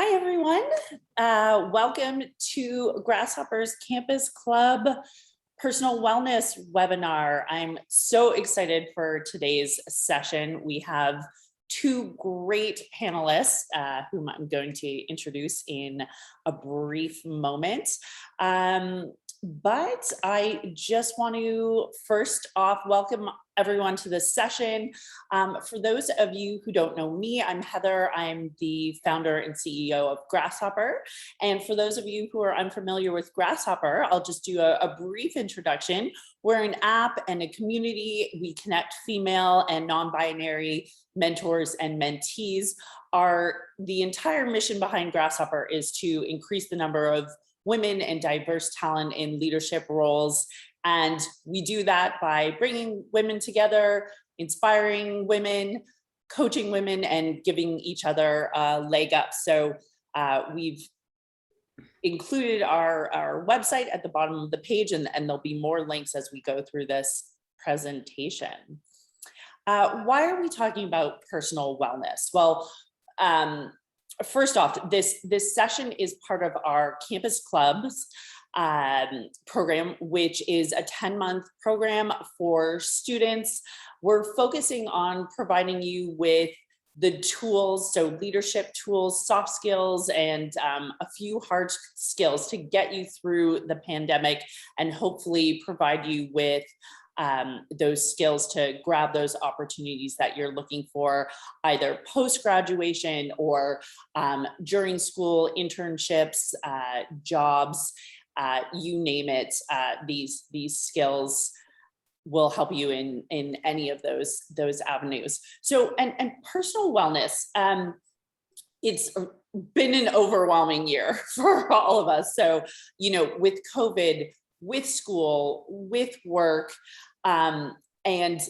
Hi, everyone. Welcome to Grasshopper's Campus Club Personal Wellness webinar. I'm so excited for today's session. We have two great panelists whom I'm going to introduce in a brief moment. But I just want to first off welcome everyone to this session. For those of you who don't know me, I'm Heather. I'm the founder and CEO of Grasshopper. And for those of you who are unfamiliar with Grasshopper, I'll just do a brief introduction. We're an app and a community. We connect female and non-binary mentors and mentees. The entire mission behind Grasshopper is to increase the number of women and diverse talent in leadership roles. And we do that by bringing women together, inspiring women, coaching women, and giving each other a leg up. So we've included our website at the bottom of the page, and there'll be more links as we go through this presentation. Why are we talking about personal wellness? Well, first off, this session is part of our Campus Clubs program, which is a 10-month program for students. We're focusing on providing you with the tools, so leadership tools, soft skills, and a few hard skills to get you through the pandemic and hopefully provide you with those skills to grab those opportunities that you're looking for, either post-graduation or during school, internships, jobs, you name it. These skills will help you in any of those avenues. So, and personal wellness, it's been an overwhelming year for all of us. So, with COVID, with school, with work, and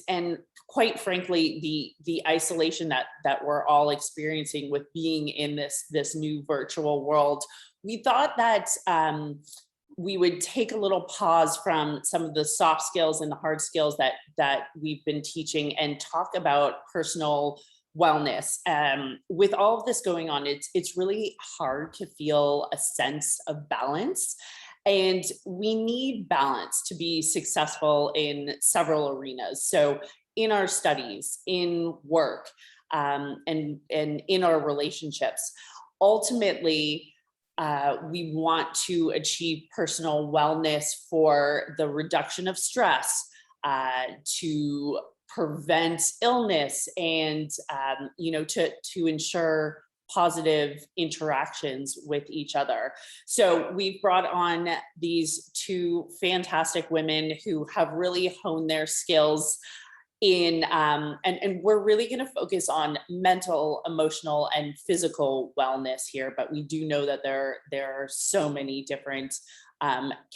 quite frankly, the isolation that we're all experiencing with being in this new virtual world, we thought that we would take a little pause from some of the soft skills and the hard skills that we've been teaching and talk about personal wellness. With all of this going on, it's really hard to feel a sense of balance. And we need balance to be successful in several arenas. So in our studies, in work, and in our relationships, ultimately, we want to achieve personal wellness for the reduction of stress, to prevent illness, and to ensure positive interactions with each other. So we've brought on these two fantastic women who have really honed their skills in, and we're really going to focus on mental, emotional, and physical wellness here, but we do know that there are so many different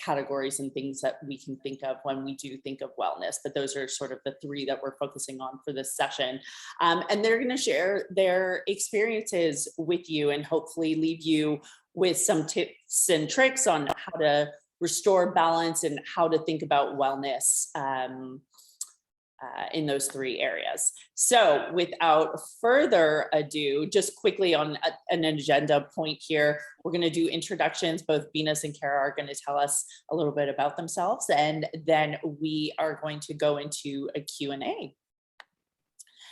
categories and things that we can think of when we do think of wellness, but those are sort of the three that we're focusing on for this session. And they're going to share their experiences with you and hopefully leave you with some tips and tricks on how to restore balance and how to think about wellness in those three areas. So without further ado, just quickly on an agenda point here, we're going to do introductions. Both Venus and Cara are going to tell us a little bit about themselves, and then we are going to go into a Q&A.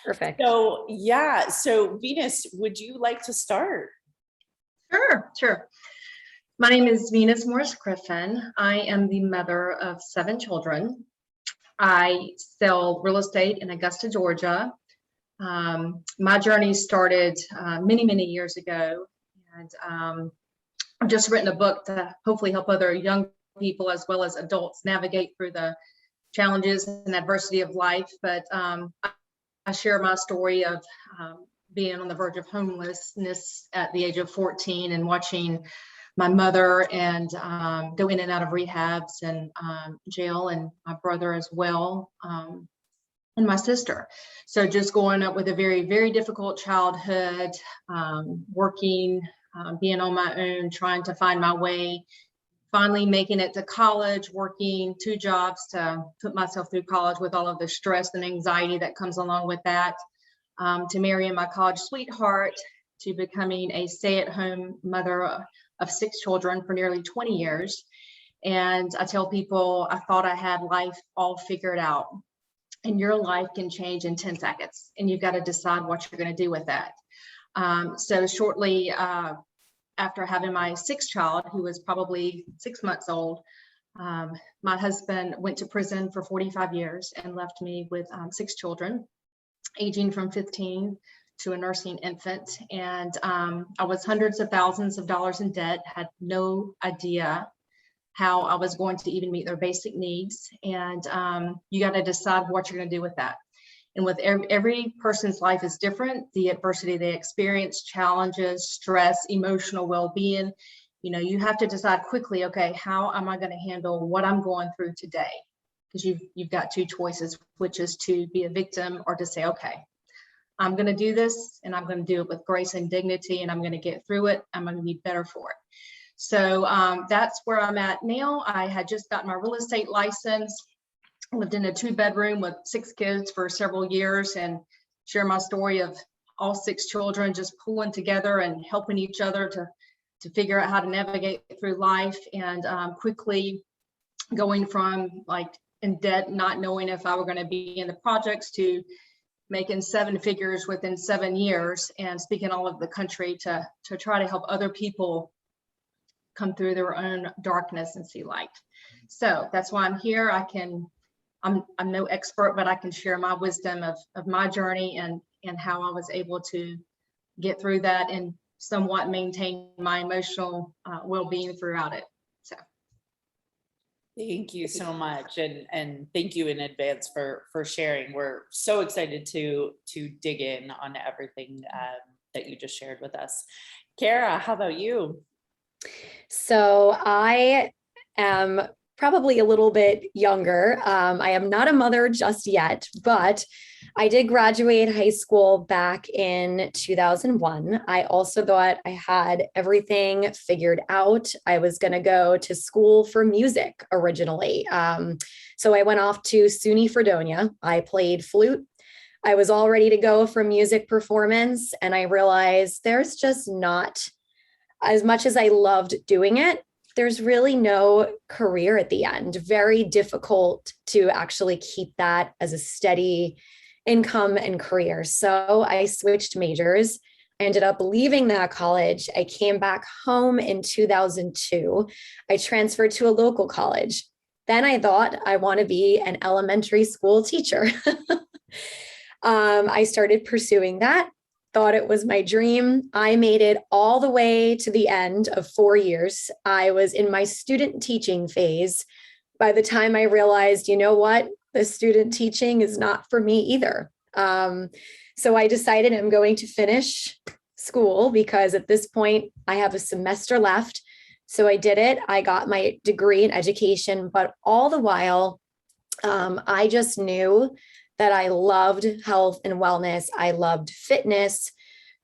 Perfect. So yeah, so Venus, would you like to start? Sure. My name is Venus Morris Griffin. I am the mother of 7 children. I sell real estate in Augusta, Georgia. My journey started many years ago, and I've just written a book to hopefully help other young people as well as adults navigate through the challenges and adversity of life. But I share my story of being on the verge of homelessness at the age of 14 and watching my mother and go in and out of rehabs and jail, and my brother as well, and my sister. So just growing up with a very difficult childhood, working, being on my own, trying to find my way, finally making it to college, working 2 jobs to put myself through college with all of the stress and anxiety that comes along with that, to marrying my college sweetheart, to becoming a stay-at-home mother of 6 children for nearly 20 years. And I tell people I thought I had life all figured out. And your life can change in 10 seconds. And you've got to decide what you're going to do with that. So shortly after having my 6th child, who was probably 6 months old, my husband went to prison for 45 years and left me with 6 children, aging from 15 to a nursing infant. And I was hundreds of thousands of dollars in debt, had no idea how I was going to even meet their basic needs. And you got to decide what you're going to do with that. And with every person's life is different, the adversity they experience, challenges, stress, emotional well-being, you have to decide quickly, okay, how am I going to handle what I'm going through today? Because you've got 2 choices, which is to be a victim or to say, okay, I'm going to do this and I'm going to do it with grace and dignity, and I'm going to get through it. I'm going to be better for it. So that's where I'm at now. I had just gotten my real estate license, lived in a 2-bedroom with 6 kids for several years, and share my story of all 6 children just pulling together and helping each other to figure out how to navigate through life, and quickly going from like in debt, not knowing if I were going to be in the projects, to making 7 figures within 7 years and speaking all over the country to try to help other people come through their own darkness and see light. So that's why I'm here. I'm no expert, but I can share my wisdom of my journey and how I was able to get through that and somewhat maintain my emotional well-being throughout it. So thank you so much, and thank you in advance for sharing. We're so excited to dig in on everything that you just shared with us. Cara, how about you? So I am probably a little bit younger. I am not a mother just yet, but I did graduate high school back in 2001. I also thought I had everything figured out. I was going to go to school for music originally. So I went off to SUNY Fredonia. I played flute. I was all ready to go for music performance, and I realized there's just not, as much as I loved doing it, there's really no career at the end. Very difficult to actually keep that as a steady income and career. So I switched majors. I ended up leaving that college. I came back home in 2002. I transferred to a local college. Then I thought I want to be an elementary school teacher. I started pursuing that. Thought it was my dream. I made it all the way to the end of 4 years. I was in my student teaching phase. By the time I realized, you know what, the student teaching is not for me either. So I decided I'm going to finish school because at this point I have a semester left. So I did it. I got my degree in education, but all the while, I just knew that I loved health and wellness. I loved fitness.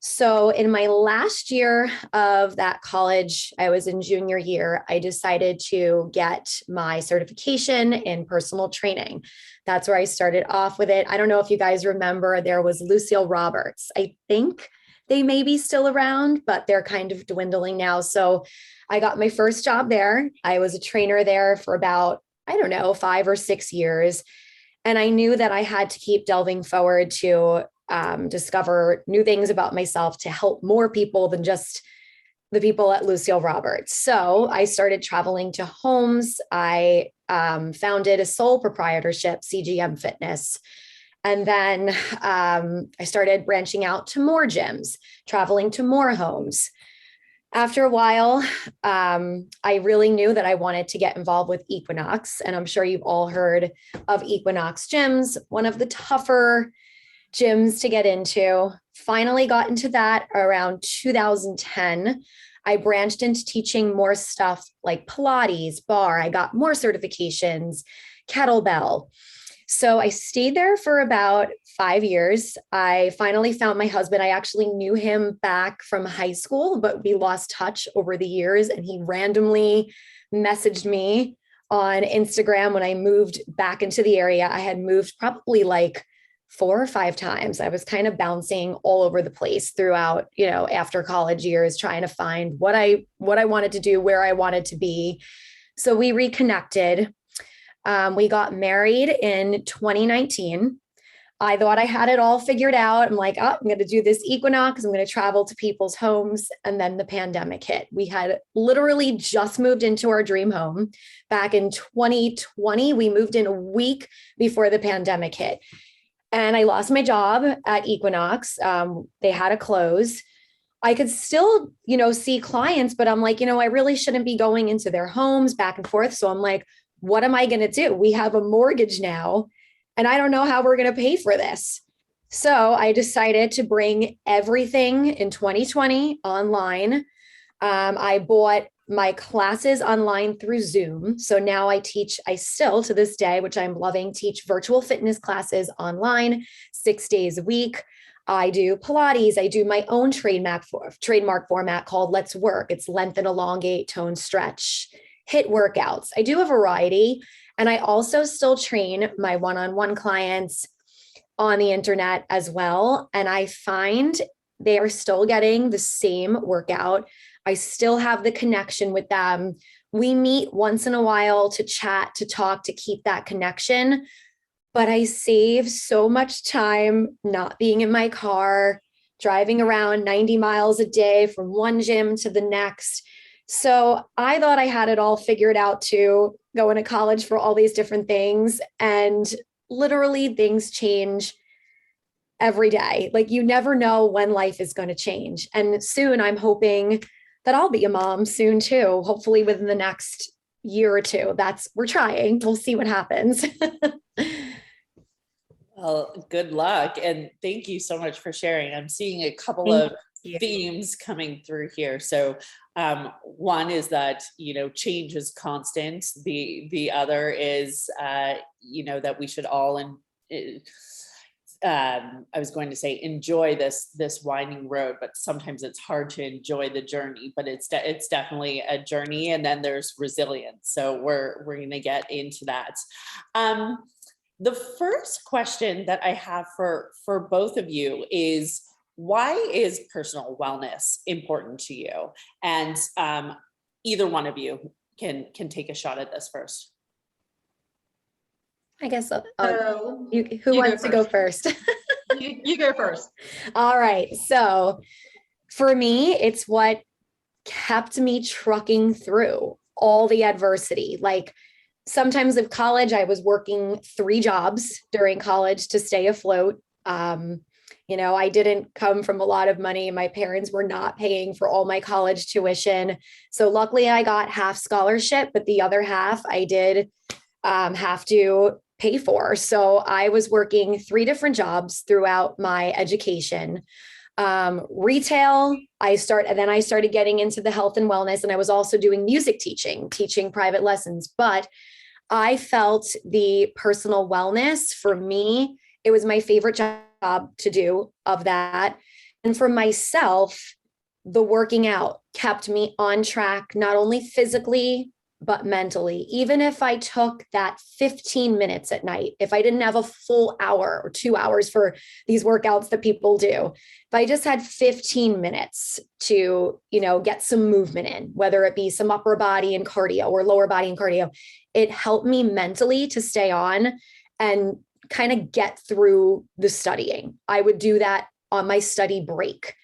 So in my last year of that college, I was in junior year, I decided to get my certification in personal training. That's where I started off with it. I don't know if you guys remember, there was Lucille Roberts. I think they may be still around, but they're kind of dwindling now. So I got my first job there. I was a trainer there for about, 5 or 6 years. And I knew that I had to keep delving forward to discover new things about myself to help more people than just the people at Lucille Roberts. So I started traveling to homes. I founded a sole proprietorship, CGM Fitness. And then I started branching out to more gyms, traveling to more homes. After a while, I really knew that I wanted to get involved with Equinox. And I'm sure you've all heard of Equinox gyms, one of the tougher gyms to get into. Finally got into that around 2010. I branched into teaching more stuff like Pilates, bar. I got more certifications, kettlebell. So I stayed there for about 5 years. I finally found my husband. I actually knew him back from high school, but we lost touch over the years. And he randomly messaged me on Instagram when I moved back into the area. I had moved probably like 4 or 5 times. I was kind of bouncing all over the place throughout, after college years, trying to find what I wanted to do, where I wanted to be. So we reconnected. We got married in 2019. I thought I had it all figured out. I'm like, oh, I'm going to do this equinox. I'm going to travel to people's homes. And then the pandemic hit. We had literally just moved into our dream home back in 2020. We moved in a week before the pandemic hit. And I lost my job at Equinox. They had to close. I could still, see clients, but I'm like, I really shouldn't be going into their homes back and forth. So I'm like, what am I going to do? We have a mortgage now, and I don't know how we're going to pay for this. So I decided to bring everything in 2020 online. I bought my classes online through Zoom. So now I still to this day, which I'm loving, teach virtual fitness classes online 6 days a week. I do Pilates. I do my own trademark format called Let's Work. It's lengthen, elongate, tone, stretch, HIIT workouts. I do a variety. And I also still train my one-on-one clients on the internet as well. And I find they are still getting the same workout. I still have the connection with them. We meet once in a while to chat, to talk, to keep that connection. But I save so much time not being in my car, driving around 90 miles a day from one gym to the next. So I thought I had it all figured out too, going to college for all these different things. And literally things change every day. Like you never know when life is going to change. And soon I'm hoping that I'll be a mom soon too, hopefully within the next year or two. We're trying. We'll see what happens. Well, good luck. And thank you so much for sharing. I'm seeing a couple of themes coming through here. So one is that, change is constant. The other is, that we should all, I was going to say enjoy this winding road, but sometimes it's hard to enjoy the journey, but it's definitely a journey. And then there's resilience. So we're going to get into that. The first question that I have for both of you is, why is personal wellness important to you? And either one of you can take a shot at this first. I guess who you wants to go first? You go first. All right. So for me, it's what kept me trucking through all the adversity. Like sometimes in college, I was working 3 jobs during college to stay afloat. I didn't come from a lot of money. My parents were not paying for all my college tuition. So luckily I got half scholarship, but the other half I did have to pay for. So I was working 3 different jobs throughout my education. Retail, and then I started getting into the health and wellness, and I was also doing music teaching private lessons. But I felt the personal wellness for me, it was my favorite job to do of that. And for myself, the working out kept me on track, not only physically, but mentally. Even if I took that 15 minutes at night, if I didn't have a full hour or 2 hours for these workouts that people do, if I just had 15 minutes to, get some movement in, whether it be some upper body and cardio or lower body and cardio, it helped me mentally to stay on and kind of get through the studying. I would do that on my study break,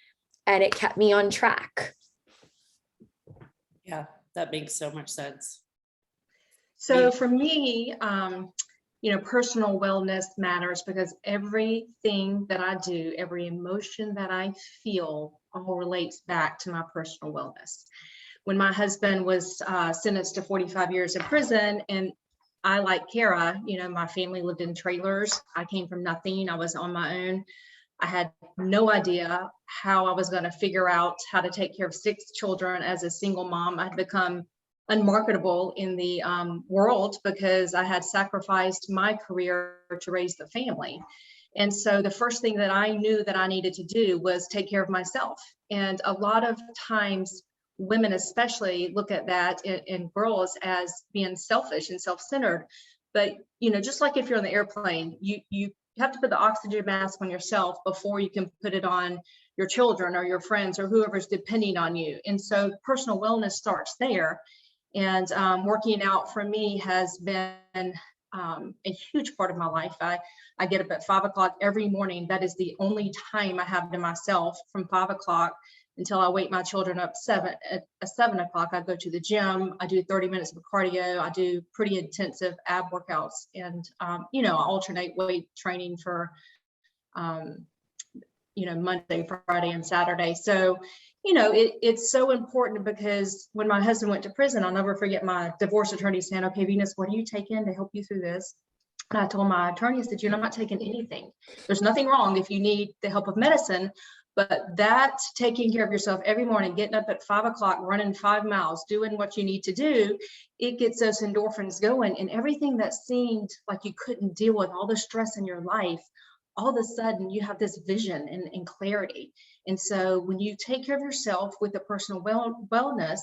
and it kept me on track. Yeah, that makes so much sense. So for me, personal wellness matters because everything that I do, every emotion that I feel all relates back to my personal wellness. When my husband was sentenced to 45 years in prison, and I, like Cara, my family lived in trailers. I came from nothing. I was on my own. I had no idea how I was going to figure out how to take care of 6 children as a single mom. I'd become unmarketable in the world because I had sacrificed my career to raise the family. And so the first thing that I knew that I needed to do was take care of myself. And a lot of times, women especially look at that in girls as being selfish and self-centered. But just like if you're on the airplane, you you have to put the oxygen mask on yourself before you can put it on your children or your friends or whoever's depending on you. And so personal wellness starts there. And working out for me has been a huge part of my life. I get up at 5 o'clock every morning. That is the only time I have to myself, from 5 o'clock until I wake my children up at 7 o'clock. I go to the gym. I do 30 minutes of cardio. I do pretty intensive ab workouts, and I alternate weight training for Monday, Friday, and Saturday. So it's so important, because when my husband went to prison, I'll never forget my divorce attorney saying, "Okay, Venus, what are you taking to help you through this?" And I told my attorney, I said, "I'm not taking anything. There's nothing wrong if you need the help of medicine, but that taking care of yourself every morning, getting up at 5 o'clock, running 5 miles, doing what you need to do, it gets those endorphins going, and everything that seemed like you couldn't deal with, all the stress in your life, all of a sudden you have this vision and clarity." And so when you take care of yourself with the personal wellness,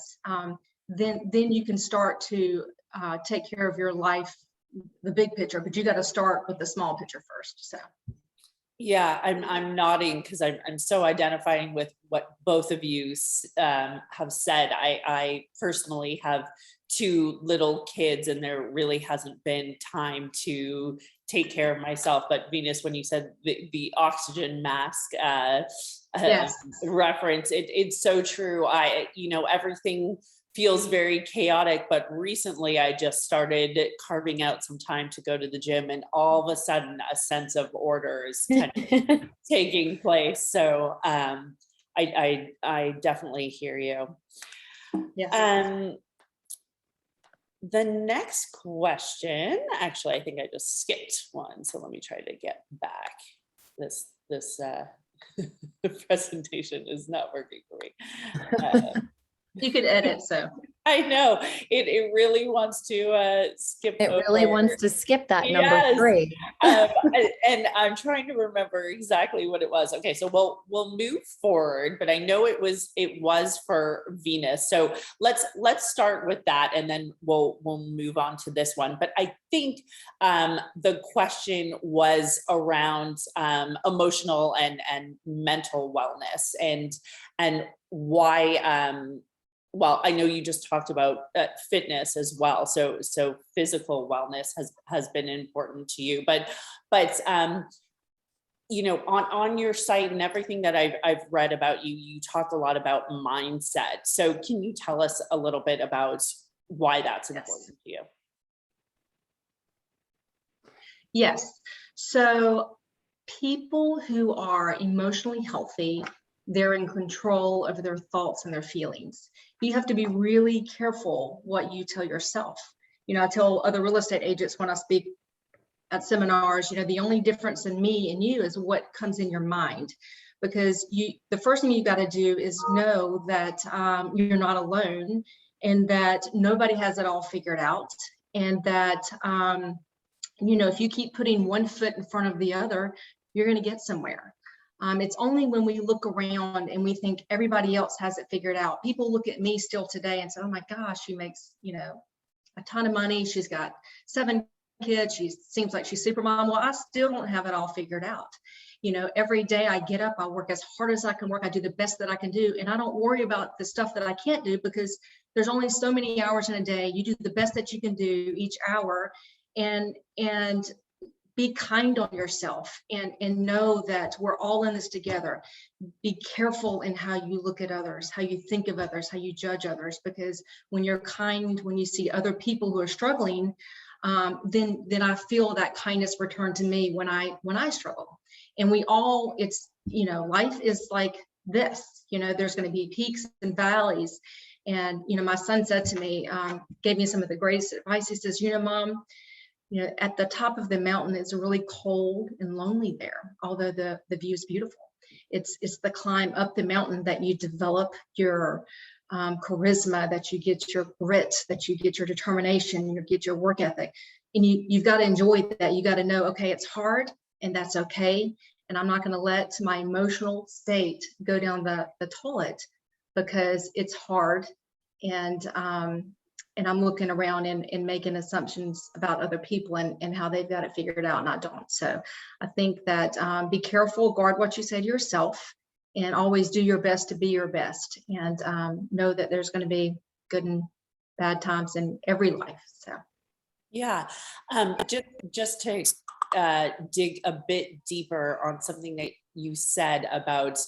then you can start to take care of your life, the big picture, but you got to start with the small picture first. So. Yeah, I'm nodding because I'm so identifying with what both of you have said. I personally have 2 little kids, and there really hasn't been time to take care of myself. But Venus, when you said the oxygen mask Yes. reference, it's so true. Everything feels very chaotic, but recently I just started carving out some time to go to the gym, and all of a sudden a sense of order is kind of taking place. So I definitely hear you. Yes. The next question, actually, I think I just skipped one. So let me try to get back. This presentation is not working for me. You could edit, so. I know it really wants to skip. It really over. wants to skip that number Yes. 3. And I'm trying to remember exactly what it was. Okay, so we'll move forward, but I know it was for Venus. So let's start with that, and then we'll move on to this one. But I think the question was around emotional and mental wellness, and why. Well, I know you just talked about fitness as well. So physical wellness has been important to you, but on your site and everything that I've read about you, you talk a lot about mindset. So can you tell us a little bit about why that's important to you? Yes. So people who are emotionally healthy, they're in control of their thoughts and their feelings. You have to be really careful what you tell yourself. I tell other real estate agents when I speak at seminars, the only difference in me and you is what comes in your mind, because the first thing you got to do is know that you're not alone, and that nobody has it all figured out, and that if you keep putting one foot in front of the other, you're going to get somewhere. It's only when we look around and we think everybody else has it figured out. People look at me still today and say, "Oh my gosh, she makes, a ton of money. She's got 7 kids. She seems like she's super mom." Well, I still don't have it all figured out. Every day I get up, I work as hard as I can work. I do the best that I can do. And I don't worry about the stuff that I can't do, because there's only so many hours in a day. You do the best that you can do each hour, and be kind on yourself, and know that we're all in this together. Be careful in how you look at others, how you think of others, how you judge others, because when you're kind, when you see other people who are struggling, then I feel that kindness return to me when I struggle. And we all, life is like this, there's going to be peaks and valleys. And, my son said to me, gave me some of the greatest advice. He says, Mom, at the top of the mountain, it's really cold and lonely there, although the view is beautiful. It's the climb up the mountain that you develop your charisma, that you get your grit, that you get your determination, you get your work ethic. And you've got to enjoy that. You got to know, okay, it's hard, and that's okay. And I'm not going to let my emotional state go down the toilet because it's hard. And I'm looking around and making assumptions about other people and how they've got it figured out and I don't. So I think that be careful, guard what you say to yourself, and always do your best to be your best, and know that there's going to be good and bad times in every life. So Yeah, just to dig a bit deeper on something that you said about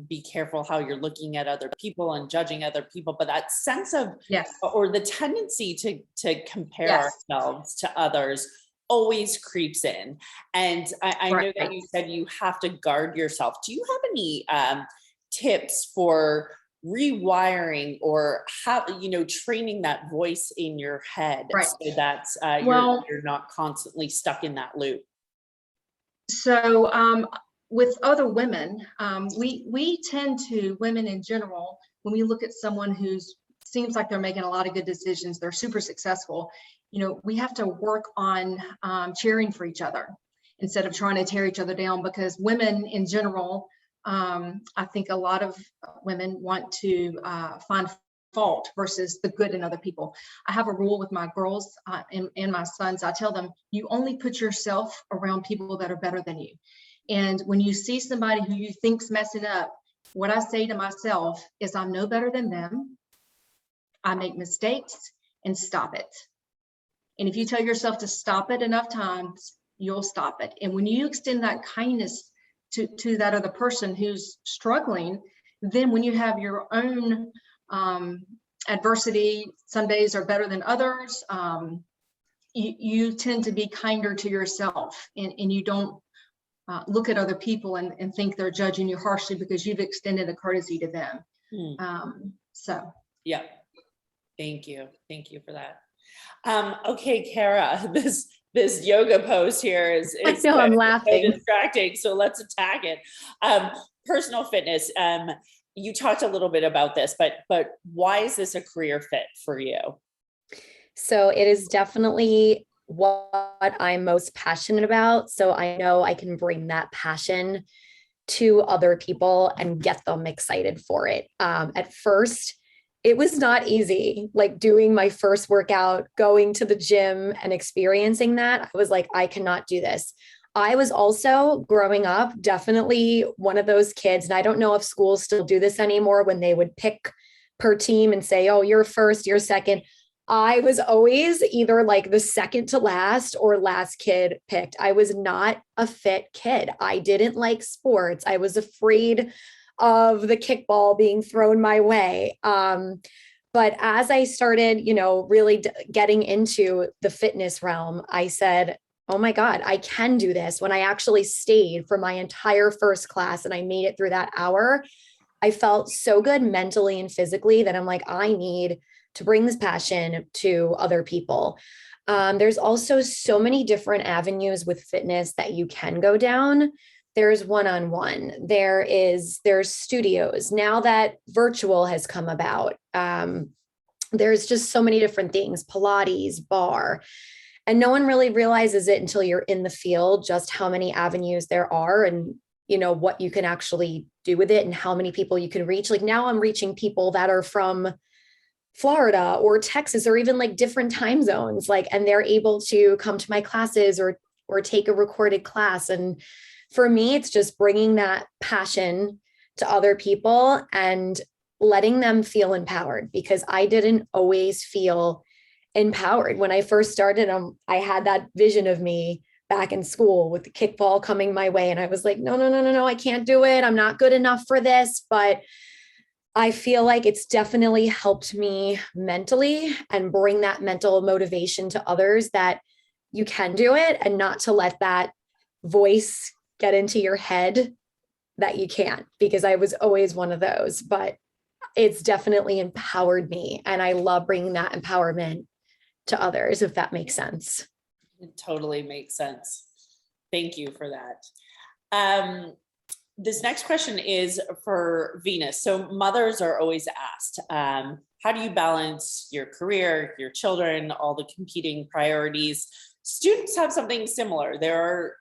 be careful how you're looking at other people and judging other people, but that sense of, yes, or the tendency to compare yes, ourselves to others always creeps in. And I know that right. you said you have to guard yourself. Do you have any tips for rewiring or how, training that voice in your head Right. so that Well, you're not constantly stuck in that loop? so with other women, we tend to, women in general, when we look at someone who's seems like they're making a lot of good decisions, they're super successful, we have to work on cheering for each other instead of trying to tear each other down, because women in general, I think a lot of women want to find fault versus the good in other people. I have a rule with my girls and my sons. I tell them, you only put yourself around people that are better than you. And when you see somebody who you think's messing up, what I say to myself is, I'm no better than them. I make mistakes, and stop it. And if you tell yourself to stop it enough times, you'll stop it. And when you extend that kindness to that other person who's struggling, then when you have your own adversity, some days are better than others, you tend to be kinder to yourself, and you don't look at other people and think they're judging you harshly because you've extended a courtesy to them. So yeah, thank you for that. Okay, Cara, this yoga pose here is I know, I'm laughing. so distracting, so let's attack it. Personal fitness, you talked a little bit about this, but why is this a career fit for you? So it is definitely what I'm most passionate about. So I know I can bring that passion to other people and get them excited for it. At first, it was not easy, like doing my first workout, going to the gym and experiencing that. I was like, I cannot do this. I was also growing up, definitely one of those kids, and I don't know if schools still do this anymore, when they would pick per team and say, oh, you're first, you're second. I was always either like the second to last or last kid picked. I was not a fit kid. I didn't like sports. I was afraid of the kickball being thrown my way. But as I started, really getting into the fitness realm, I said, oh my God, I can do this. When I actually stayed for my entire first class and I made it through that hour, I felt so good mentally and physically that I'm like, I need to bring this passion to other people. There's also so many different avenues with fitness that you can go down. There's one-on-one, there's studios. Now that virtual has come about, there's just so many different things, Pilates, bar, and no one really realizes it until you're in the field, just how many avenues there are and what you can actually do with it and how many people you can reach. Like now I'm reaching people that are from Florida or Texas or even like different time zones, and they're able to come to my classes or take a recorded class. And for me, it's just bringing that passion to other people and letting them feel empowered, because I didn't always feel empowered. When I first started, I had that vision of me back in school with the kickball coming my way. And I was like, no, I can't do it. I'm not good enough for this. But I feel like it's definitely helped me mentally and bring that mental motivation to others that you can do it, and not to let that voice get into your head that you can't, because I was always one of those. But it's definitely empowered me, and I love bringing that empowerment to others, if that makes sense. It totally makes sense. Thank you for that. This next question is for Venus. So mothers are always asked, how do you balance your career, your children, all the competing priorities? Students have something similar. There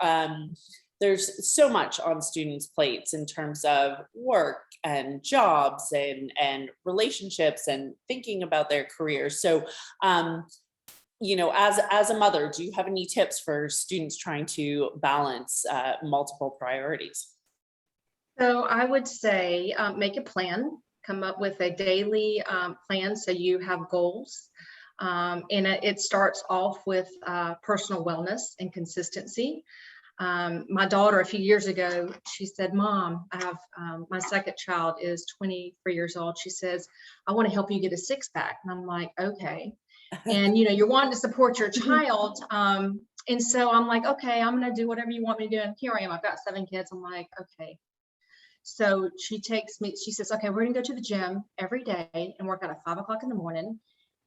there's so much on students' plates in terms of work and jobs and relationships and thinking about their careers. So, as a mother, do you have any tips for students trying to balance multiple priorities? So I would say make a plan, come up with a daily plan so you have goals. And it starts off with personal wellness and consistency. My daughter, a few years ago, she said, "Mom, I have my second child is 23 years old." She says, "I want to help you get a six-pack." And I'm like, "Okay." And you're wanting to support your child. And so I'm like, "Okay, I'm going to do whatever you want me to do." And here I am. I've got 7 kids. I'm like, "Okay." So she takes me, she says, "Okay, we're gonna go to the gym every day and work out at 5 o'clock in the morning.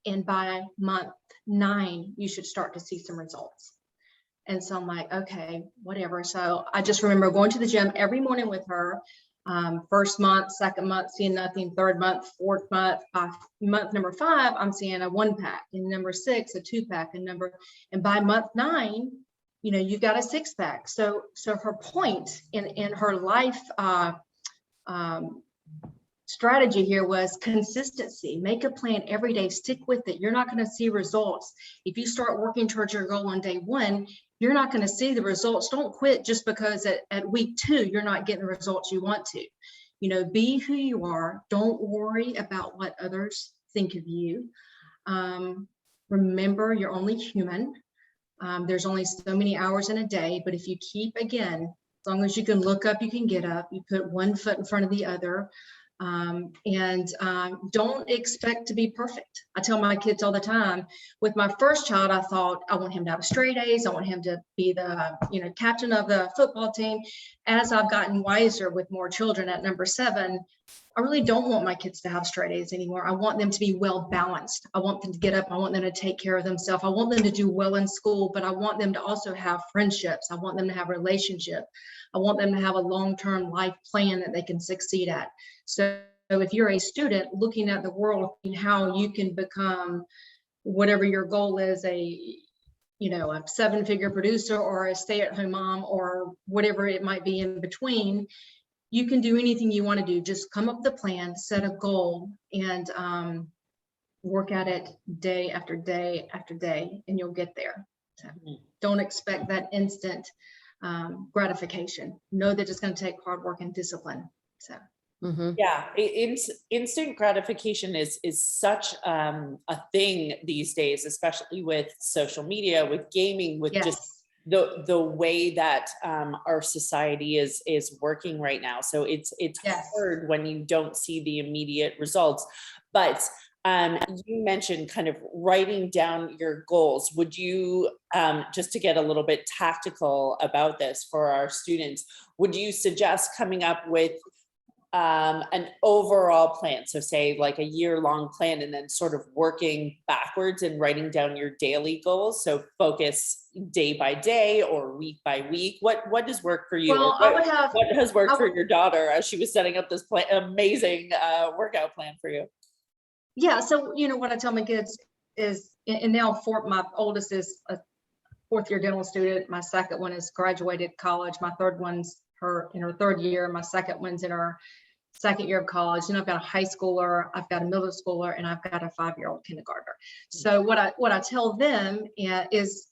And by month 9, you should start to see some results." And so I'm like, "Okay, whatever." So I just remember going to the gym every morning with her. First month, second month, seeing nothing. Third month, fourth month, month number 5, I'm seeing a 1-pack, and number 6, a 2-pack, and by month 9, you've got a 6-pack. So her point in her life strategy here was consistency. Make a plan every day, stick with it. You're not going to see results if you start working towards your goal on day 1. You're not going to see the results. Don't quit just because at week 2 you're not getting the results you want to. Be who you are. Don't worry about what others think of you. Remember, you're only human. There's only so many hours in a day, but if you keep, again, as long as you can look up, you can get up. You put one foot in front of the other, and don't expect to be perfect. I tell my kids all the time, with my first child, I thought I want him to have straight A's. I want him to be the captain of the football team. As I've gotten wiser with more children at number 7, I really don't want my kids to have straight A's anymore. I want them to be well balanced. I want them to get up. I want them to take care of themselves. I want them to do well in school, but I want them to also have friendships. I want them to have relationships. I want them to have a long-term life plan that they can succeed at. So if you're a student looking at the world and how you can become whatever your goal is, a 7-figure producer or a stay-at-home mom or whatever it might be in between, you can do anything you want to do. Just come up with a plan, set a goal, and work at it day after day after day, and you'll get there. So don't expect that instant gratification. Know that it's going to take hard work and discipline. So. Yeah, instant gratification is such a thing these days, especially with social media, with gaming, with just the way that our society is working right now. So it's hard when you don't see the immediate results. But you mentioned kind of writing down your goals. Would you, just to get a little bit tactical about this for our students, would you suggest coming up with an overall plan? So say like a year-long plan, and then sort of working backwards and writing down your daily goals. So focus day by day or week by week. What does work for you? Well, what has worked for your daughter as she was setting up this amazing workout plan for you? Yeah. So, what I tell my kids is, and now my oldest is a 4th-year dental student. My second one is graduated college. My third one's in her 3rd year. My second one's in her 2nd year of college. I've got a high schooler, I've got a middle schooler, and I've got a 5-year-old kindergartner. So what I tell them is,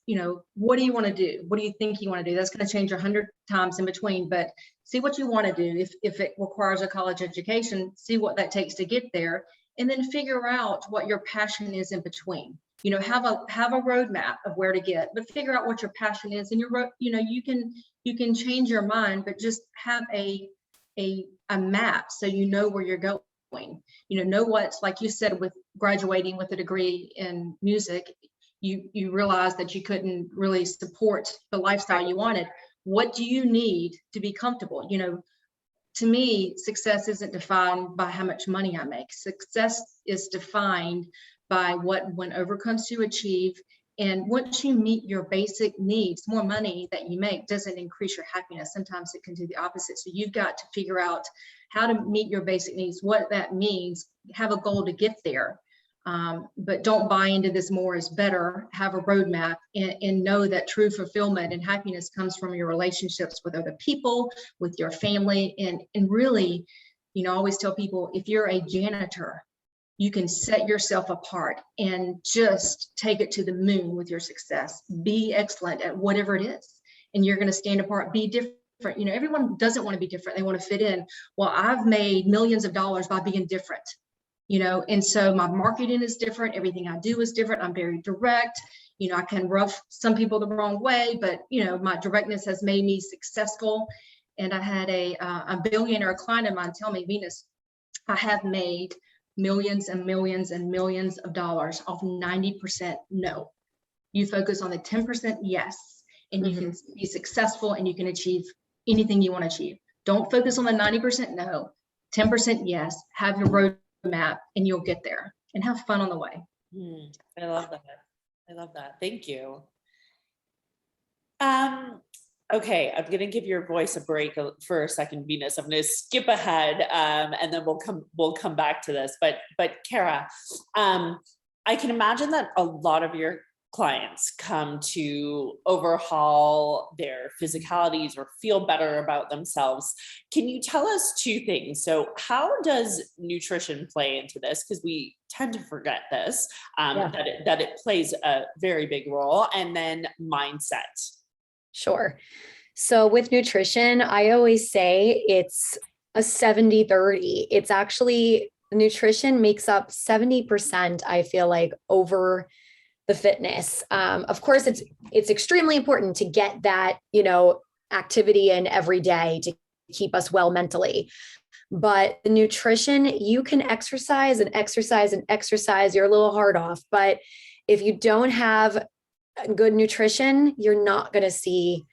what do you want to do? What do you think you want to do? That's going to change 100 times in between, but see what you want to do. If it requires a college education, see what that takes to get there, and then figure out what your passion is in between. Have a roadmap of where to get, but figure out what your passion is, and you can change your mind, but just have a map so you know where you're going. Know what's, like you said, with graduating with a degree in music, you realized that you couldn't really support the lifestyle you wanted. What do you need to be comfortable? To me, success isn't defined by how much money I make. Success is defined by what one overcomes to achieve. And once you meet your basic needs, more money that you make doesn't increase your happiness. Sometimes it can do the opposite. So you've got to figure out how to meet your basic needs, what that means, have a goal to get there. But don't buy into this more is better. Have a roadmap and know that true fulfillment and happiness comes from your relationships with other people, with your family. And really, I always tell people, if you're a janitor, you can set yourself apart and just take it to the moon with your success. Be excellent at whatever it is. And you're going to stand apart, be different. Everyone doesn't want to be different. They want to fit in. Well, I've made millions of dollars by being different, and so my marketing is different. Everything I do is different. I'm very direct. I can rough some people the wrong way, but, my directness has made me successful. And I had a billionaire client of mine tell me, Venus, I have made millions and millions and millions of dollars off 90% no. You focus on the 10% yes, and you can be successful and you can achieve anything you want to achieve. Don't focus on the 90% no, 10% yes, have your roadmap and you'll get there, and have fun on the way. I love that. I love that. Thank you. Okay, I'm going to give your voice a break for a second, Venus. I'm going to skip ahead, and then we'll come back to this. But Cara, I can imagine that a lot of your clients come to overhaul their physicalities or feel better about themselves. Can you tell us two things? So how does nutrition play into this? Because we tend to forget this, that it plays a very big role. And then mindset. Sure. So with nutrition, I always say it's a 70-30. It's actually, nutrition makes up 70%, I feel like, over the fitness. Of course, it's extremely important to get that, activity in every day to keep us well mentally. But the nutrition, you can exercise and exercise and exercise your little heart off. But if you don't have good nutrition, you're not going to see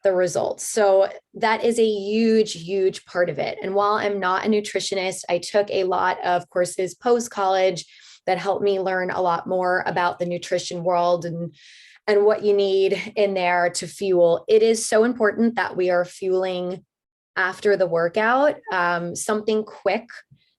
the results. So that is a huge, huge part of it. And while I'm not a nutritionist, I took a lot of courses post-college that helped me learn a lot more about the nutrition world and what you need in there to fuel. It is so important that we are fueling after the workout, something quick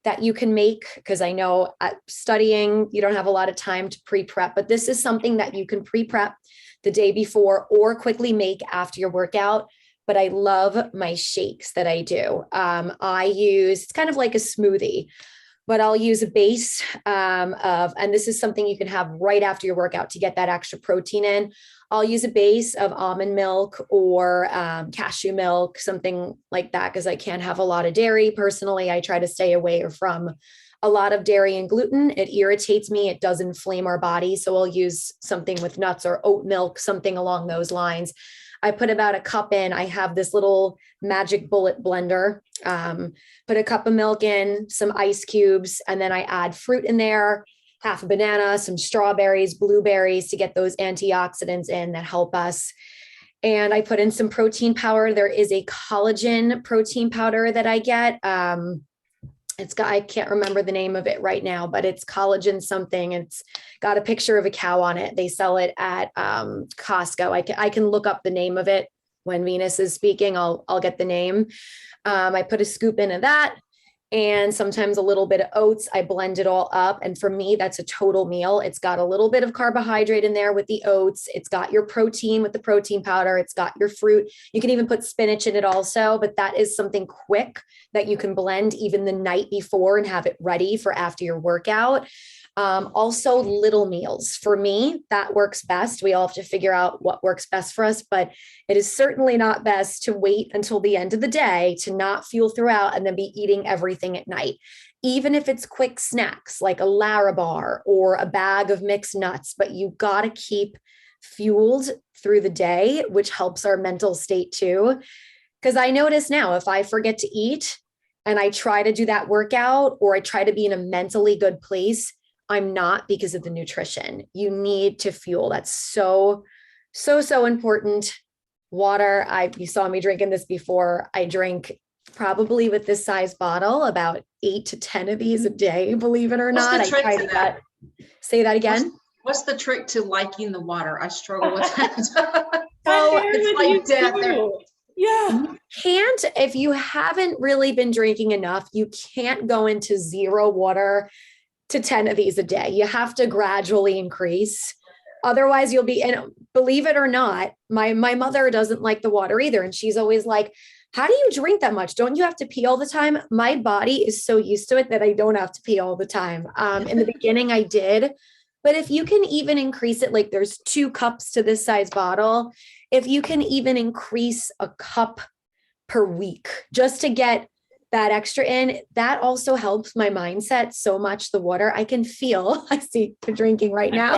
that you can make, because I know at studying, you don't have a lot of time to pre-prep, but this is something that you can pre-prep the day before or quickly make after your workout. But I love my shakes that I do. It's kind of like a smoothie, but I'll use a base and this is something you can have right after your workout to get that extra protein in. I'll use a base of almond milk or cashew milk, something like that, because I can't have a lot of dairy. Personally, I try to stay away from a lot of dairy and gluten. It irritates me. It does inflame our body. So I'll use something with nuts or oat milk, something along those lines. I put about a cup in. I have this little magic bullet blender. Put a cup of milk in, some ice cubes, and then I add fruit in there, half a banana, some strawberries, blueberries to get those antioxidants in that help us. And I put in some protein powder. There is a collagen protein powder that I get. I can't remember the name of it right now, but it's collagen something. It's got a picture of a cow on it. They sell it at Costco. I can look up the name of it when Venus is speaking. I'll get the name. I put a scoop into that and sometimes a little bit of oats. I blend it all up. And for me, that's a total meal. It's got a little bit of carbohydrate in there with the oats. It's got your protein with the protein powder. It's got your fruit. You can even put spinach in it also, but that is something quick that you can blend even the night before and have it ready for after your workout. Also little meals. For me, that works best. We all have to figure out what works best for us, but it is certainly not best to wait until the end of the day to not fuel throughout and then be eating everything at night. Even if it's quick snacks like a Larabar or a bag of mixed nuts, but you got to keep fueled through the day, which helps our mental state too. Because I notice now if I forget to eat and I try to do that workout or I try to be in a mentally good place, I'm not, because of the nutrition. You need to fuel. That's so important. Water. You saw me drinking this before. I drink probably with this size bottle, about 8 to 10 of these a day, believe it or not. What's the trick to that? Say that again. What's the trick to liking the water? I struggle with that. It's like death. Yeah. You can't, if you haven't really been drinking enough, you can't go into zero water to 10 of these a day. You have to gradually increase. Otherwise you'll be, and believe it or not, my mother doesn't like the water either. And she's always like, how do you drink that much? Don't you have to pee all the time? My body is so used to it that I don't have to pee all the time. In the beginning I did, but if you can even increase it, like there's 2 cups to this size bottle. If you can even increase a cup per week just to get that extra in, that also helps my mindset so much. The water I can feel, I see you're drinking right now.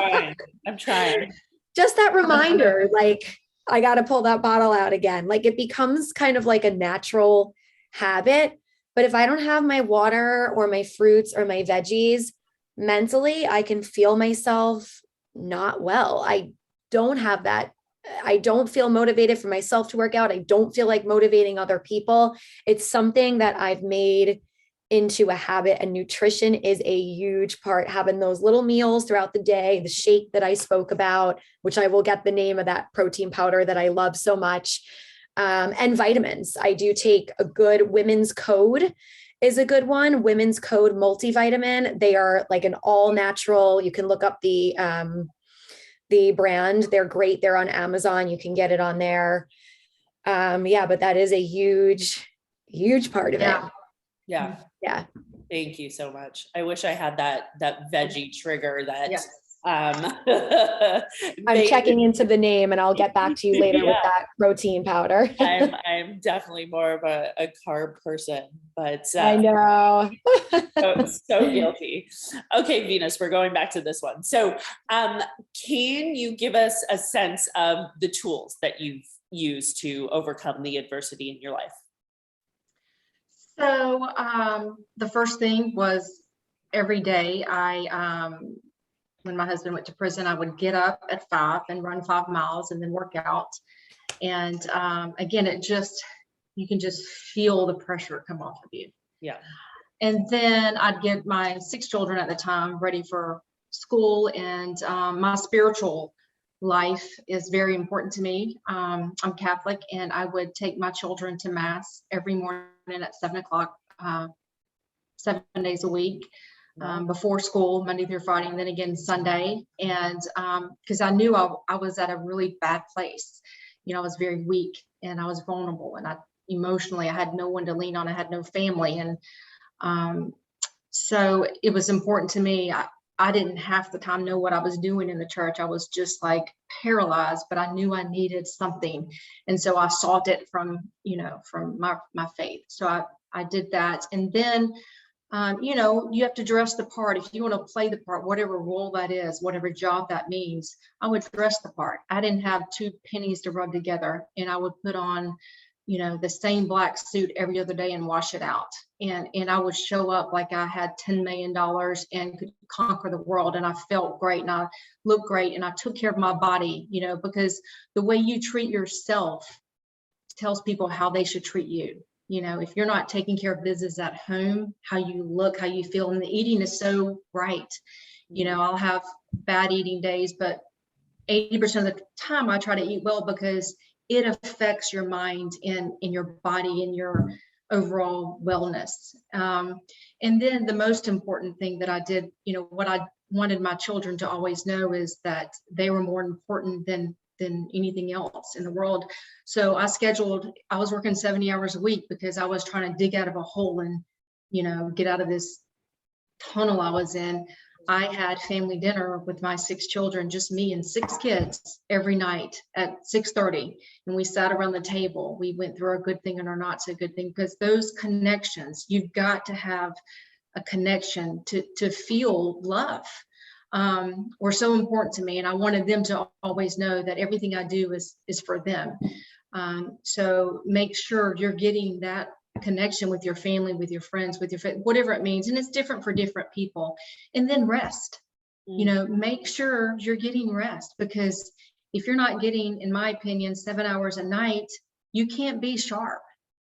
I'm trying. Just that reminder, like I got to pull that bottle out again. Like it becomes kind of like a natural habit. But if I don't have my water or my fruits or my veggies, mentally, I can feel myself not well. I don't have that. I don't feel motivated for myself to work out. I don't feel like motivating other people. It's something that I've made into a habit, and nutrition is a huge part. Having those little meals throughout the day, the shake that I spoke about, which I will get the name of that protein powder that I love so much, and vitamins. I do take a good Women's Code is a good one. Women's Code multivitamin. They are like an all natural. You can look up the brand. They're great. They're on Amazon. You can get it on there. But that is a huge part of it. Yeah. Yeah. Thank you so much. I wish I had that veggie trigger that Yes. I'm checking into the name and I'll get back to you later with that protein powder. I'm definitely more of a carb person, but I know. so guilty. Okay, Venus, we're going back to this one. So can you give us a sense of the tools that you've used to overcome the adversity in your life? So the first thing was every day when my husband went to prison, I would get up at 5 and run 5 miles and then work out. And again, you can just feel the pressure come off of you. Yeah. And then I'd get my 6 children at the time ready for school. And my spiritual life is very important to me. I'm Catholic, and I would take my children to mass every morning at 7 o'clock, 7 days a week. Before school, Monday through Friday, and then again Sunday. And because I knew I was at a really bad place. I was very weak and I was vulnerable, and emotionally I had no one to lean on. I had no family. And so it was important to me. I didn't half the time know what I was doing in the church. I was just like paralyzed, but I knew I needed something. And so I sought it from my faith. So I did that. And then you have to dress the part. If you want to play the part, whatever role that is, whatever job that means, I would dress the part. I didn't have 2 pennies to rub together, and I would put on, the same black suit every other day and wash it out. And I would show up like I had $10 million and could conquer the world. And I felt great and I looked great and I took care of my body, because the way you treat yourself tells people how they should treat you. If you're not taking care of business at home, how you look, how you feel, and the eating is so right. I'll have bad eating days, but 80% of the time I try to eat well because it affects your mind and your body and your overall wellness. And then the most important thing that I did, what I wanted my children to always know is that they were more important than anything else in the world. So I was working 70 hours a week because I was trying to dig out of a hole and, get out of this tunnel I was in. I had family dinner with my 6 children, just me and 6 kids every night at 6:30. And we sat around the table. We went through our good thing and our not so good thing, because those connections, you've got to have a connection to feel love. Were so important to me. And I wanted them to always know that everything I do is for them. So make sure you're getting that connection with your family, with your friends, with whatever it means. And it's different for different people. And then rest, make sure you're getting rest, because if you're not getting, in my opinion, 7 hours a night, you can't be sharp.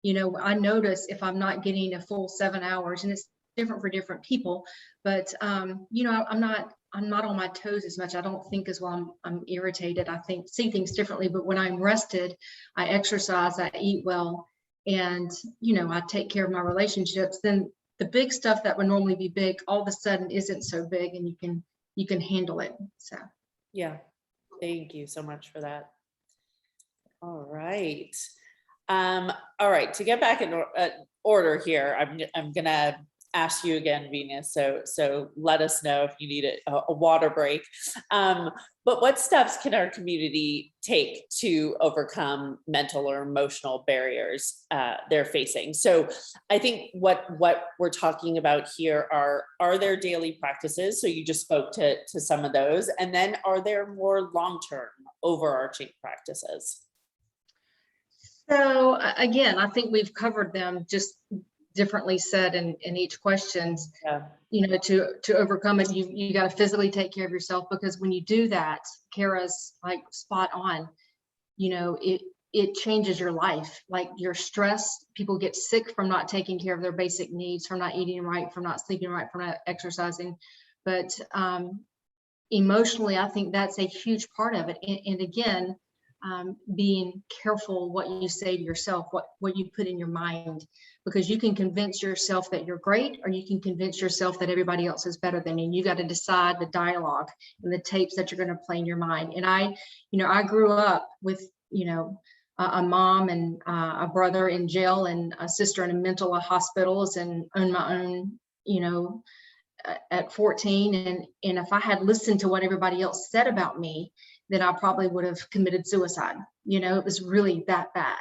I notice if I'm not getting a full 7 hours, and it's different for different people, but I'm not on my toes as much. I don't think as well. I'm irritated. I see things differently, but when I'm rested, I exercise, I eat well, and I take care of my relationships, then the big stuff that would normally be big all of a sudden isn't so big, and you can handle it. So Yeah, thank you so much for that. All right. All right, to get back in order here, I'm gonna ask you again, Venus, so let us know if you need a water break. But what steps can our community take to overcome mental or emotional barriers they're facing? So I think what we're talking about here are there daily practices? So you just spoke to some of those, and then are there more long-term overarching practices? So again, I think we've covered them, just differently said in each questions. Yeah. You know, to overcome it, you got to physically take care of yourself, because when you do that, Cara's like spot on. You know, it changes your life. Like, your stress, people get sick from not taking care of their basic needs, from not eating right, from not sleeping right, from not exercising. But emotionally, I think that's a huge part of it. And again, being careful what you say to yourself, what you put in your mind, because you can convince yourself that you're great, or you can convince yourself that everybody else is better than you. And you got to decide the dialogue and the tapes that you're going to play in your mind. And I grew up with, a mom and a brother in jail, and a sister in a mental hospitals, and owned my own, at 14. And if I had listened to what everybody else said about me, then I probably would have committed suicide. It was really that bad.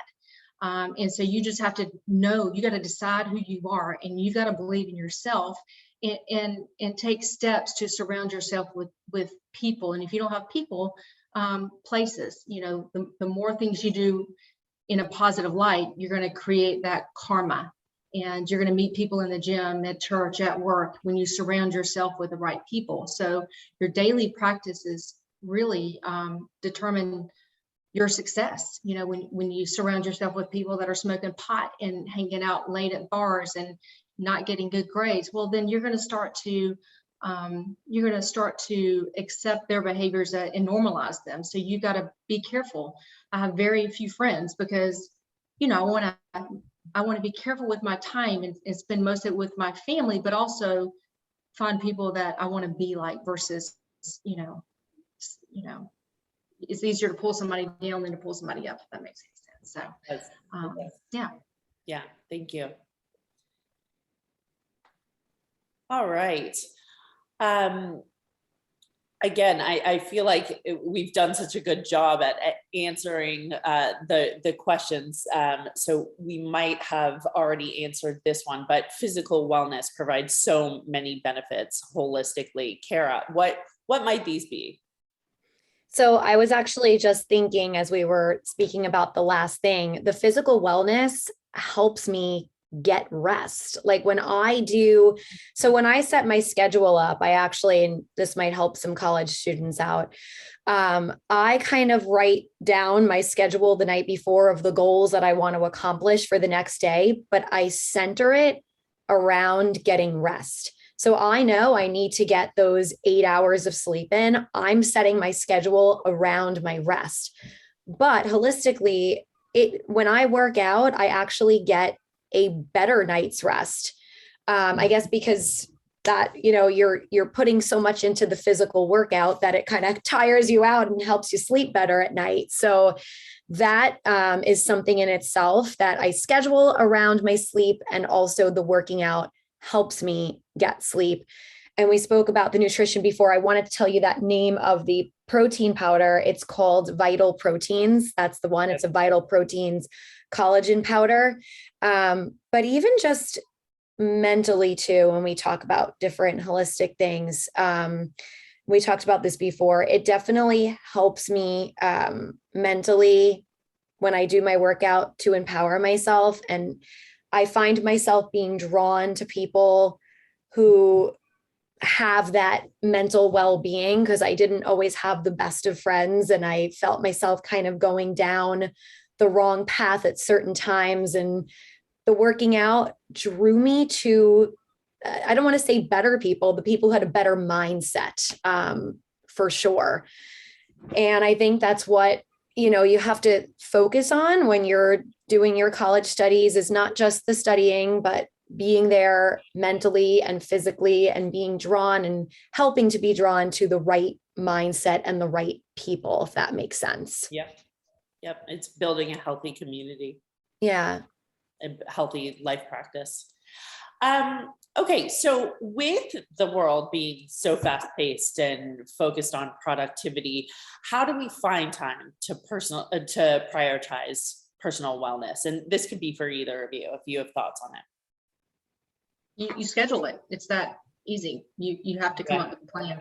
And so you just have to know, you got to decide who you are, and you got to believe in yourself, and take steps to surround yourself with people. And if you don't have people, places, the more things you do in a positive light, you're going to create that karma. And you're going to meet people in the gym, at church, at work, when you surround yourself with the right people. So your daily practices really determine your success. When you surround yourself with people that are smoking pot and hanging out late at bars and not getting good grades, well, then you're going to start to accept their behaviors and normalize them. So you got to be careful. I have very few friends, because I want to be careful with my time, and spend most of it with my family, but also find people that I want to be like, versus, it's easier to pull somebody down than to pull somebody up, if that makes any sense. So, yeah. Yeah, thank you. All right. Again, I feel like we've done such a good job at answering the questions. So we might have already answered this one, but physical wellness provides so many benefits holistically. Cara, what might these be? So I was actually just thinking, as we were speaking about the last thing, the physical wellness helps me get rest. Like when I set my schedule up, I actually, and this might help some college students out, I kind of write down my schedule the night before of the goals that I want to accomplish for the next day, but I center it around getting rest. So I know I need to get those 8 hours of sleep in. I'm setting my schedule around my rest. But holistically, when I work out, I actually get a better night's rest. I guess because that, you're putting so much into the physical workout that it kind of tires you out and helps you sleep better at night. So that is something in itself that I schedule around my sleep, and also the working out helps me get sleep. And we spoke about the nutrition before. I wanted to tell you that name of the protein powder. It's called Vital Proteins. That's the one. It's a Vital Proteins collagen powder. But even just mentally too, when we talk about different holistic things, we talked about this before. It definitely helps me mentally when I do my workout to empower myself. And I find myself being drawn to people who have that mental well-being, because I didn't always have the best of friends, and I felt myself kind of going down the wrong path at certain times. And the working out drew me to, I don't want to say better people, but people who had a better mindset, for sure. And I think that's what, you have to focus on when you're doing your college studies, is not just the studying, but being there mentally and physically and being drawn and helping to be drawn to the right mindset and the right people, if that makes sense. Yep. Yep. It's building a healthy community, Yeah. a healthy life practice. Okay. So with the world being so fast paced and focused on productivity, how do we find time to prioritize personal wellness? And this could be for either of you, if you have thoughts on it. You schedule it. It's that easy. You have to come up with a plan.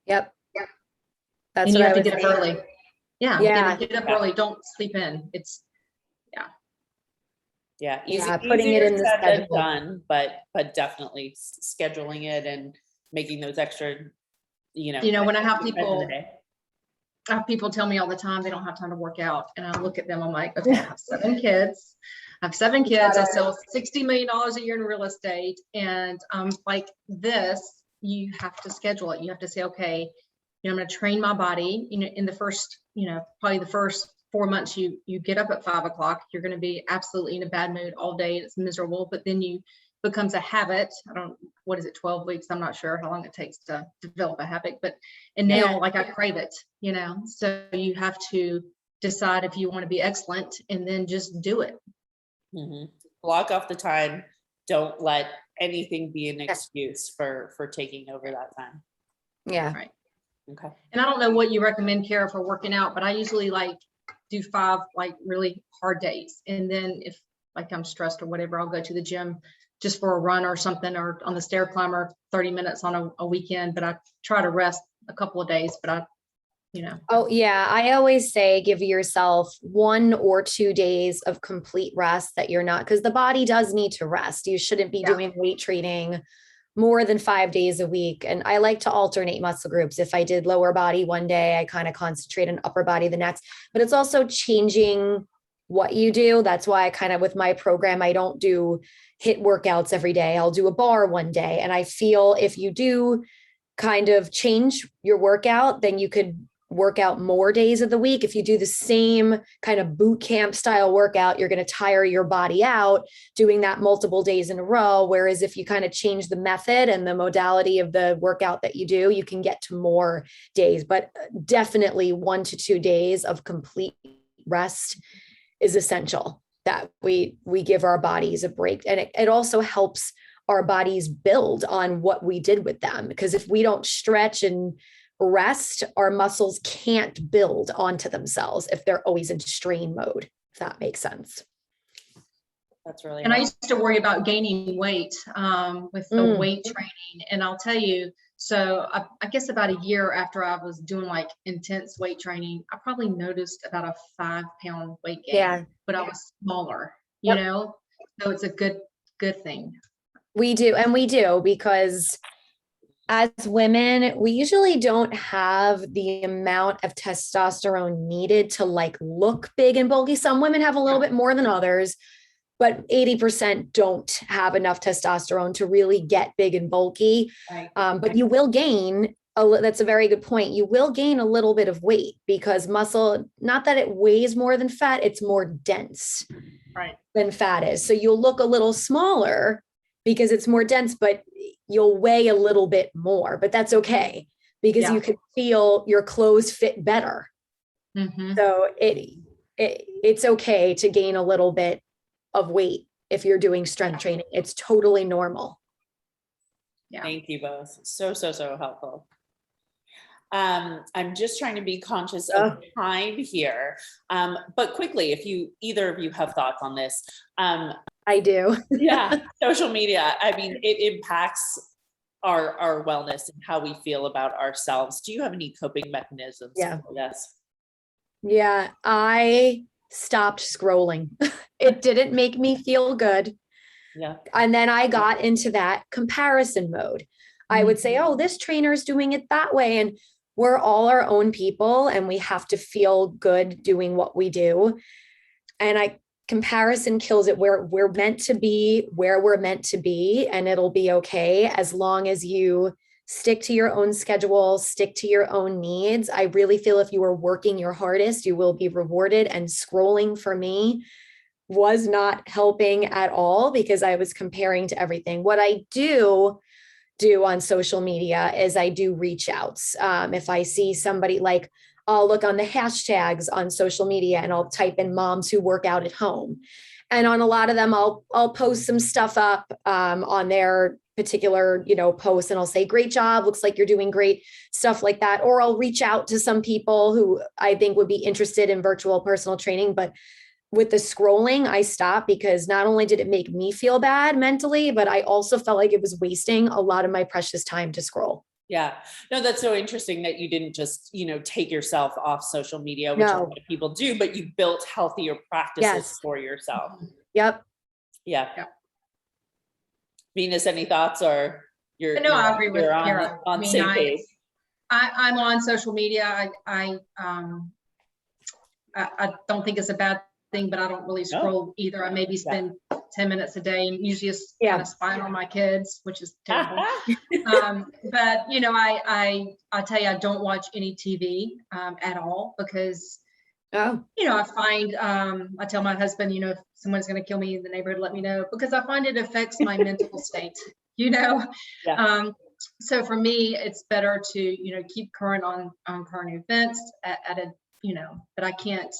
Yep. Yeah. That's And what you I have to would get up say. early. Yeah. Yeah. Get up early. Don't sleep in. It's Putting it in the said than schedule. done, but definitely scheduling it and making those extra, when I have in the people day. Tell me all the time they don't have time to work out, and I look at them, I'm like, okay, I have 7 kids. I sell $60 million a year in real estate, and like this, you have to schedule it. You have to say, okay, I'm going to train my body. In the first, probably the first 4 months, you get up at 5 o'clock. You're going to be absolutely in a bad mood all day. It's miserable, but then becomes a habit. What is it, 12 weeks? I'm not sure how long it takes to develop a habit, and now like I crave it, so you have to decide if you want to be excellent and then just do it. Mm-hmm. Block off the time. Don't let anything be an excuse for taking over that time. Yeah. Right. Okay. And I don't know what you recommend, Cara, for working out, but I usually do 5 really hard days. And then if I'm stressed or whatever, I'll go to the gym just for a run or something, or on the stair climber, 30 minutes on a weekend, but I try to rest a couple of days, but Oh yeah. I always say, give yourself 1 or 2 days of complete rest that you're not, because the body does need to rest. You shouldn't be doing weight training more than 5 days a week. And I like to alternate muscle groups. If I did lower body one day, I kind of concentrate on upper body the next, but it's also changing what you do. That's why I kind of, with my program, I don't do HIIT workouts every day. I'll do a bar one day. And I feel if you do kind of change your workout, then you could work out more days of the week. If you do the same kind of boot camp style workout, you're going to tire your body out doing that multiple days in a row. Whereas if you kind of change the method and the modality of the workout that you do, you can get to more days. But definitely 1 to 2 days of complete rest is essential, that we give our bodies a break. And it also helps our bodies build on what we did with them. Because if we don't stretch and rest, our muscles can't build onto themselves if they're always in strain mode, if that makes sense. That's really and I used to worry about gaining weight with the weight training. And I'll tell you, so I guess about a year after I was doing intense weight training, I probably noticed about a 5-pound weight gain, but I was smaller, so it's a good thing. We do, because as women, we usually don't have the amount of testosterone needed to look big and bulky. Some women have a little bit more than others, but 80% don't have enough testosterone to really get big and bulky. Right. But you will gain, that's a very good point. You will gain a little bit of weight because muscle, not that it weighs more than fat, it's more dense than fat is. So you'll look a little smaller because it's more dense, but you'll weigh a little bit more, but that's okay because you can feel your clothes fit better. Mm-hmm. So it's okay to gain a little bit of weight if you're doing strength training. It's totally normal. Yeah. Thank you both. So helpful. I'm just trying to be conscious of time here. But quickly, if either of you have thoughts on this. I do. Yeah. Social media. I mean, it impacts our wellness and how we feel about ourselves. Do you have any coping mechanisms for this? Yeah, I stopped scrolling. It didn't make me feel good. Yeah. And then I got into that comparison mode. I would say, oh, this trainer's doing it that way. And we're all our own people and we have to feel good doing what we do. And comparison kills it. We're meant to be where we're meant to be, and it'll be okay as long as you stick to your own schedule, stick to your own needs. I really feel if you are working your hardest, you will be rewarded. And scrolling for me was not helping at all because I was comparing to everything. What I do on social media is I do reach outs. If I see somebody, like, I'll look on the hashtags on social media and I'll type in moms who work out at home. And on a lot of them, I'll post some stuff up on their particular, posts, and I'll say, great job, looks like you're doing great, stuff like that. Or I'll reach out to some people who I think would be interested in virtual personal training. But with the scrolling, I stopped because not only did it make me feel bad mentally, but I also felt like it was wasting a lot of my precious time to scroll. Yeah, no, that's so interesting that you didn't just, take yourself off social media, which a lot of people do, but you built healthier practices for yourself. Yep. Yeah. Venus, any thoughts, or I agree with Cara. On same page? I'm on social media. I don't think it's a bad thing, but I don't really scroll either. I maybe spend 10 minutes a day and usually just kind of spying on my kids, which is terrible. But I tell you, I don't watch any TV at all because I find I tell my husband, if someone's going to kill me in the neighborhood, let me know, because I find it affects my mental state. So for me, it's better to keep current on current events at a but I can't.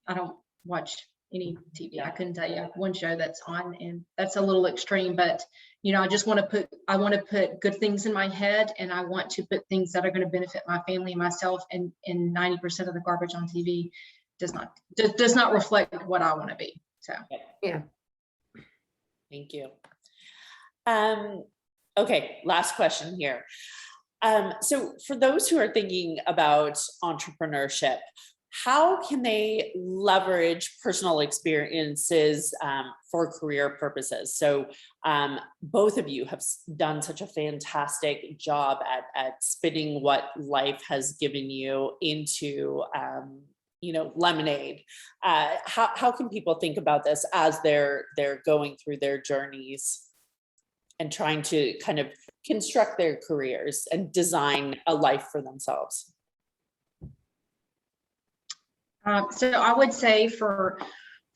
I don't watch any TV. I couldn't tell you one show that's on, and that's a little extreme, but I just want to put good things in my head, and I want to put things that are going to benefit my family and myself, and 90% of the garbage on TV does not reflect what I want to be. So thank you. Okay, last question here. So for those who are thinking about entrepreneurship, how can they leverage personal experiences for career purposes? So both of you have done such a fantastic job at spinning what life has given you into, lemonade. How can people think about this as they're going through their journeys and trying to kind of construct their careers and design a life for themselves? So I would say for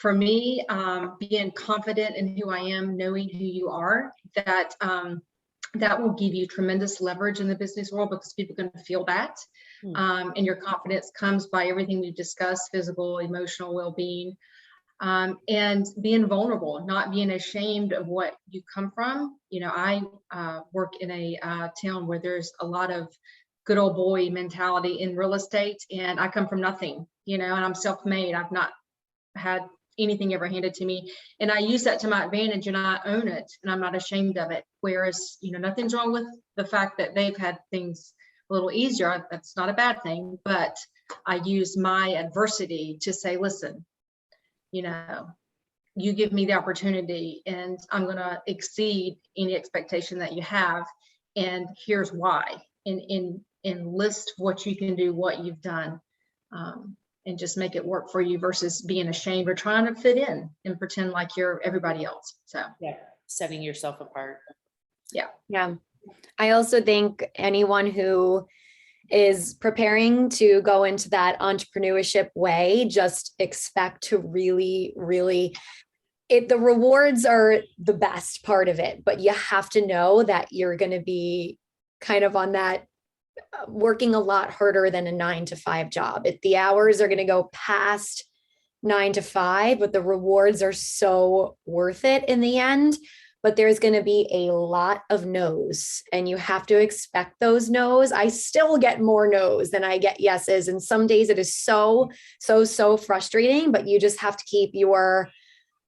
me, being confident in who I am, knowing who you are, that will give you tremendous leverage in the business world, because people are going to feel that. And your confidence comes by everything we've discussed: physical, emotional well-being, and being vulnerable, not being ashamed of what you come from. I work in a town where there's a lot of good old boy mentality in real estate, and I come from nothing, and I'm self-made. I've not had anything ever handed to me, and I use that to my advantage, and I own it, and I'm not ashamed of it. Whereas, nothing's wrong with the fact that they've had things a little easier. That's not a bad thing, but I use my adversity to say, listen, you give me the opportunity, and I'm going to exceed any expectation that you have, and here's why. And list what you can do, what you've done, and just make it work for you, versus being ashamed or trying to fit in and pretend like you're everybody else. So setting yourself apart. Yeah. I also think anyone who is preparing to go into that entrepreneurship way, just expect to really, really, the rewards are the best part of it, but you have to know that you're going to be kind of on that working a lot harder than a 9-to-5 job. The hours are going to go past 9 to 5, but the rewards are so worth it in the end. But there's going to be a lot of no's, and you have to expect those no's. I still get more no's than I get yeses. And some days it is so frustrating, but you just have to keep your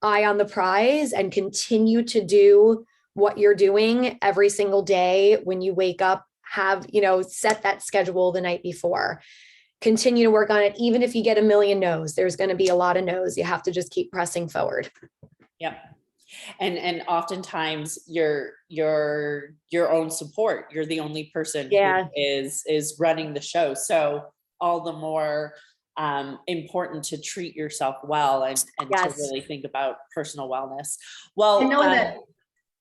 eye on the prize and continue to do what you're doing every single day. When you wake up, have, set that schedule the night before, continue to work on it. Even if you get a million no's, there's going to be a lot of no's. You have to just keep pressing forward. Yep. And oftentimes your own support, you're the only person who is running the show. So all the more important to treat yourself well and to really think about personal wellness. Well, and knowing that,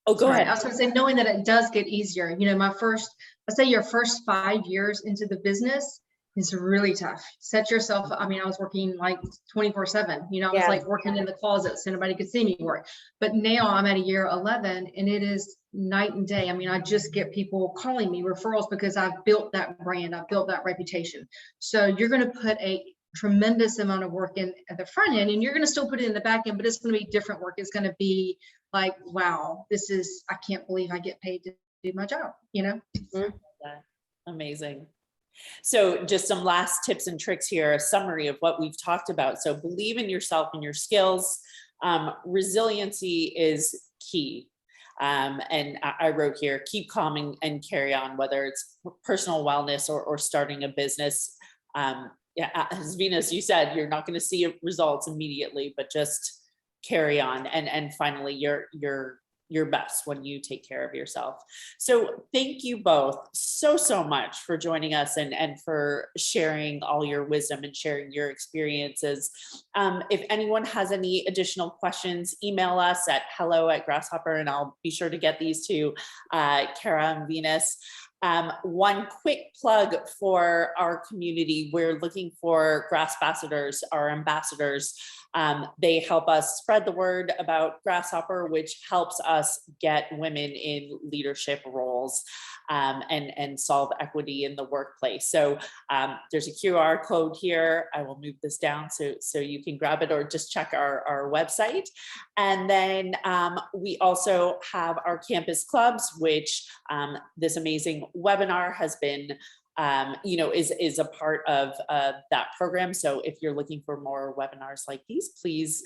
go ahead. I was going to say, knowing that it does get easier. Let's say your first 5 years into the business, is really tough. Set yourself, I mean, I was working like 24/7, you know, I was Yeah. like working in the closet so nobody could see me work. But now I'm at a year 11 and it is night and day. I mean, I just get people calling me referrals because I've built that brand, I've built that reputation. So you're going to put a tremendous amount of work in at the front end, and you're going to still put it in the back end, but it's going to be different work. It's going to be like, wow, this is, I can't believe I get paid to do my job, you know? Mhm. Amazing. So just some last tips and tricks here, a summary of what we've talked about. So believe in yourself and your skills. Resiliency is key. And I wrote here, keep calm and carry on, whether it's personal wellness or starting a business. Yeah, as Venus, you said, you're not going to see results immediately, but just carry on. And finally, your best when you take care of yourself. So thank you both so much for joining us and for sharing all your wisdom and sharing your experiences. If anyone has any additional questions, email us at hello@grasshopper, and I'll be sure to get these to Cara and Venus. One quick plug for our community. We're looking for grass ambassadors, our ambassadors. They help us spread the word about Grasshopper, which helps us get women in leadership roles and solve equity in the workplace. So there's a QR code here. I will move this down so you can grab it or just check our website. And then we also have our campus clubs, which this amazing webinar has been is a part of that program. So if you're looking for more webinars like these, please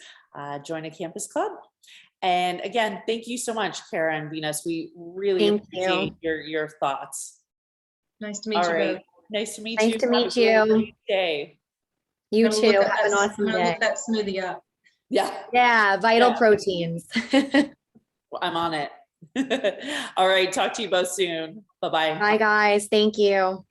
join a campus club. And again, thank you so much, Cara and Venus. We really appreciate your thoughts. Nice to meet you both. Nice to meet Nice you. to meet Have a you. great day. You Gonna too. look Have an awesome day. Look that smoothie up. Yeah, Yeah, vital Yeah. proteins. I'm on it. All right, talk to you both soon. Bye-bye. Bye, guys. Thank you.